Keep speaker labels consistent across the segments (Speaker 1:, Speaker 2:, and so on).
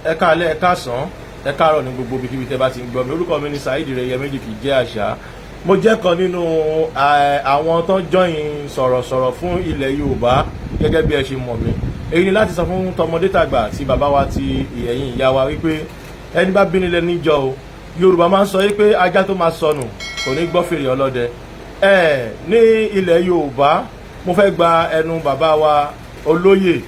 Speaker 1: ẹ káalẹ́ ẹ káàsán ẹ káàárọ̀ ní gbogbo ibikíbi tẹ́ bá ti ń gbọ́ mi. Orúkọ mi ni Saheed Rẹ̀yẹméjì kì í jẹ́ àṣà. Mo jẹ́ kan nínú àwọn tó ń jọyìn sọ̀rọ̀sọ̀rọ̀ fún ilẹ̀ Yorùbá gẹ́gẹ́ bí ẹ ṣe mọ̀ mí. Èyí ni láti sọ fún tọmọdé tàgbà àti bàbá wa ti ẹ̀yin ìyá wa wípé ẹni bá bíni lẹ́ni jọ o. Yorùbá máa ń sọ wípé ajá tó máa sọnù kò ní gbọ́ fèrè ọlọ́dẹ. Ní ilẹ̀ Yorùbá mo fẹ́ gba ẹnu bàbá wa olóyè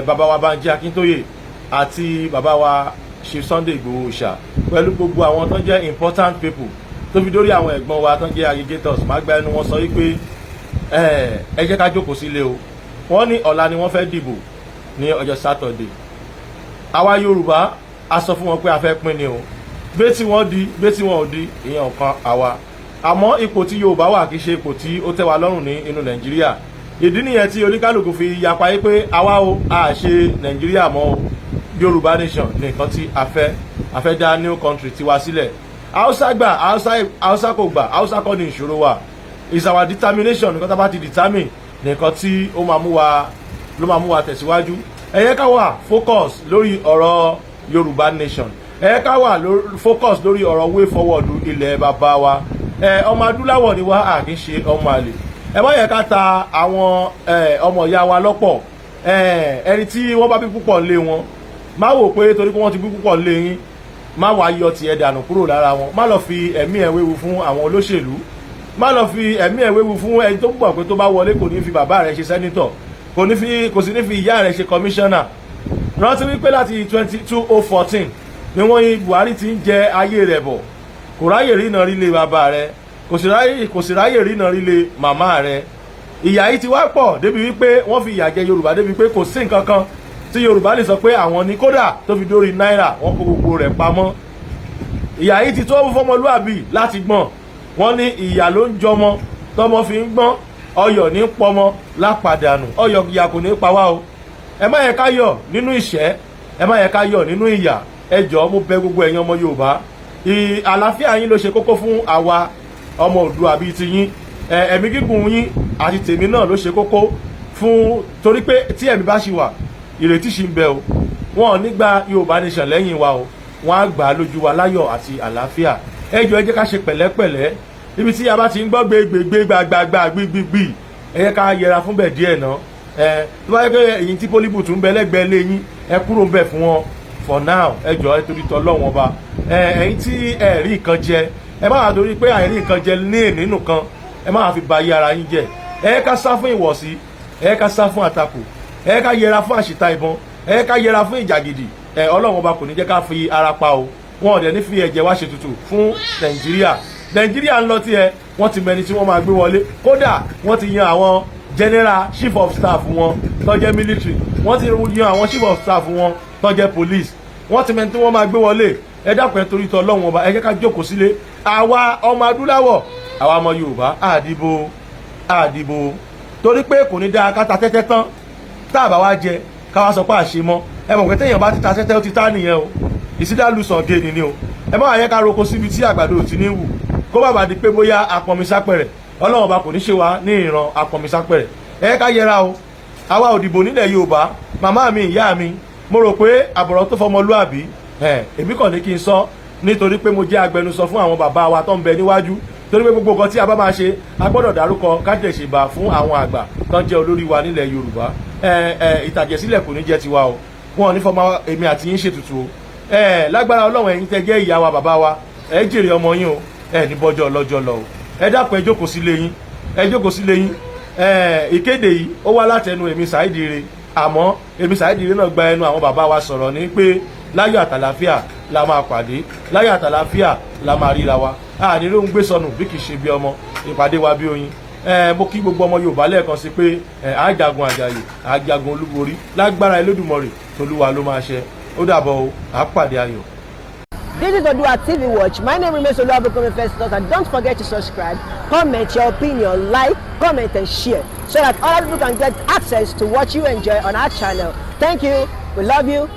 Speaker 1: bàbá wa Banji Akintoye àti bàbá wa ṣe Sunday Igboho ṣá pẹ̀lú gbogbo àwọn tó jẹ́ important people tó fi dórí àwọn ẹ̀gbọ́n wa tó jẹ́ aggregators máa gba ẹnu wọn sọ wípé ẹ jẹ́ ká jókòó sílé o. Wọ́n ní ọ̀la ni wọ́n fẹ́ dìbò ní ọjọ́ Saturday. Àwa Yorùbá a sọ fún wọn pé a fẹ́ pín ni o. Bẹ́ẹ̀ tí wọ́n di bẹ́ẹ̀ tí wọ́n ò di ìyẹn ọ̀kan àwa. Àmọ́ ipò tí Yorùbá wà kì í ṣe ipò tí ó tẹ́ wa lọ́rùn ní inú Nàìjíríà. Ìdí nìyẹn tí oníkálùkù fi yapa yí pé àwa o a ṣe Nàìjíríà mọ́ o. Yoruba nation ní nǹkan tí a fẹ́ dá new country tiwa sílẹ̀. Hausa gbà Hausa kò gbà Hausa kọ́ ni ìṣòro wa. Is our determination nǹkan tá a bá ti determine nǹkan tí ó máa mú wa tẹ̀síwájú. Ẹ yẹ ká wà focus lórí ọ̀rọ̀ Yoruba nation. Ẹ yẹ ká wà focus lórí ọ̀rọ̀ way forward ilẹ̀ bàbá wa. Ọmọ adúláwọ̀ ni wá a kì í ṣe ọmọ àlè. Ẹ má yẹ ká ta àwọn ọmọ ìyá wa lọ́pọ̀. Ẹni tí wọ́n bá bí púpọ̀ lé wọn má wò pé torí pé wọ́n ti bí púpọ̀ lé yín má wàá yọ tiẹ̀ dànù kúrò lára wọn. Má lọ fi ẹ̀mí ẹ̀ wéwu fún àwọn olóṣèlú. Má lọ fi ẹ̀mí ẹ̀ wéwu fún ẹni tó gbọ́ pé tó bá wọlé kò ní fi bàbá rẹ̀ ṣe sẹ́nítọ̀ kò sì ní fi ìyá rẹ̀ ṣe kọmíṣánná. Rántí wípé láti 2014 ni wọ́n yí Buhari ti ń jẹ ayé rẹ̀ bọ̀. Kò ráyè rína rílé bàbá rẹ̀ kò sì ráyè rína rílé màmá rẹ̀. Ìyà yìí ti wá pọ̀ débi wípé wọ́n fi ìyà jẹ Yorùbá débi pé kò sí nǹkan kan tí Yorùbá lè sọ pé àwọn ní kódà tó fi dórí náírà wọ́n kó gbogbo rẹ̀ pamọ́. Ìyà yìí ti tó fọmọlúàbí láti gbọ́n. Wọ́n ní ìyà ló ń jọmọ tọmọ fi ń gbọ́n ọyọ̀ ní pọmọ lápàdánù ọyọ̀ ìyà kò ní pa wá o. Ẹ má yẹ ká yọ̀ nínú ìṣẹ́ ẹ má yẹ ká yọ̀ nínú ìyà. Ẹ jọ̀ọ́ mo bẹ̀ gbogbo ẹ̀yin ọmọ Yorùbá àlàáfíà yín ló ṣe kókó fún àwa ọmọ Oòduà bíi ti yín. Ẹ̀mí gígùn yín àti tèmi náà ló ṣe kókó fún torí pé tí ẹ̀mí bá ṣì wà ìrètí ṣì ń bẹ o. Wọn ò ní gba Yorùbá nation lẹ́yìn wa o. Wọ́n á gbà á lójú wa láyọ̀ àti àlàáfíà. Ẹ jọ̀ọ́ ẹ jẹ́ ká ṣe pẹ̀lẹ́pẹ̀lẹ́ níbi tí a bá ti ń gbọ́ gbégbégbé gbàgbàgbà gbígbígbì ẹ jẹ́ ká yẹra fún bẹ̀ díẹ̀ náà. Tó bá yẹ pé èyí tí pólíbù tún bẹ lẹ́gbẹ̀ẹ́ lé yín ẹ kúrò ń bẹ̀ fún wọn for now. Ẹ jọ̀ọ́ ẹ torí tọ́ lọ́wọ́n ba. Ẹ̀yin tí ẹ rí nǹkan jẹ ẹ má wá torí pé àìrí nǹkan jẹ ní nínú kan ẹ má wá fi ba ayé ara yín jẹ. Ẹ ká sá fún ìwọ̀sí ẹ ká sá fún àtakò ẹ ká yẹra fún àṣìta ìbọn ẹ ká yẹra fún ìjà gidi. Ọlọ́run ọba kò ní jẹ́ ká fi ara pa o. Wọn ò dẹ̀ ní fi ẹ̀jẹ̀ wá ṣe tutù fún Nàìjíríà ń lọ tí wọ́n ti mẹni tí wọ́n máa gbé wọlé. Kódà wọ́n ti yan àwọn general chief of staff wọn tó jẹ́ military. Wọ́n ti yan àwọn chief of staff wọn tó jẹ́ police. Wọ́n ti mẹni tí wọ́n máa gbé wọlé. Ẹ dákun ẹ torí tọ Ọlọ́run ọba ẹ jẹ́ ká jókòó sílé. Àwa ọmọ adúláwọ̀ àwa ọmọ Yorùbá àdìbò torí pé kò ní dáa ká ta tẹ́tẹ́ tán tá a bá wá jẹ ká wá sọ pé àṣe mọ́. Ẹ mọ̀ pé téèyàn bá ti ta tẹ́tẹ́ ó ti tá nìyẹn o. Ìsídà lùsàn géènì ni o. Ẹ má wá yẹ ká roko síbi tí àgbàdo ò ti ní wù kó bàbá di pé bóyá apọnmisápẹ̀rẹ̀. Ọlọ́run ọba kò ní ṣe wá ní ìran apọnmisápẹ̀rẹ̀. Ẹ ká yẹra o. Àwa ò dìbò nílẹ̀ Yorùbá. Màmá mi ìyá mi mo rò pé àbọ̀rọ̀ tó fọmọlúàbí èmi kàn ní kí n sọ nítorí pé mo jẹ́ agbẹnusọ fún àwọn bàbá wa tó ń bẹ níwájú torí pé gbogbo nǹkan tí a bá máa ṣe a gbọ́dọ̀ dárúkọ kájẹ̀ṣèbà fún àwọn àgbà tó ń jẹ́ olórí wa nílẹ̀ Yorùbá. Ìtàjẹ̀sílẹ̀ kò ní jẹ́ tiwa o. Wọn ò ní fọmọ èmi àti yín ṣètùtù o. Lágbára Ọlọ́run ẹ̀yin tẹ́ jẹ́ ìyá wa bàbá wa ẹ jèrè ọmọ yín o. Ní bọ́jọ́ ọlọ́jọ́ lọ o. Ẹ dákun ẹ jókòó sílé yín ìkéde yìí ó wá látẹnu èmi Saheed Ire àmọ́ èmi Saheed Ire náà gba ẹnu àwọn bàbá wa sọ̀rọ̀ ní pé láyọ̀ àtàlàfíà la máa pàdé láyọ̀ àtàlàfíà la máa ríra wa àní ló ń gbé sọnù bí kì í ṣe bí ọmọ ìpàdé wa bí oyin. Mo kí gbogbo ọmọ Yorùbá lẹ́ẹ̀kan sí pé àjagun àjàyè àjagun olúborí lágbára Elédùmarè tolúwa ló máa ṣe. Ó dàbọ̀ o àpàdé ayọ̀.
Speaker 2: This is ODUA TV Watch. My name remains Oluwabukunmi Festus, and don't forget to subscribe, comment your opinion, like, comment and share so that other people can get access to what you enjoy on our channel. Thank you. We love you.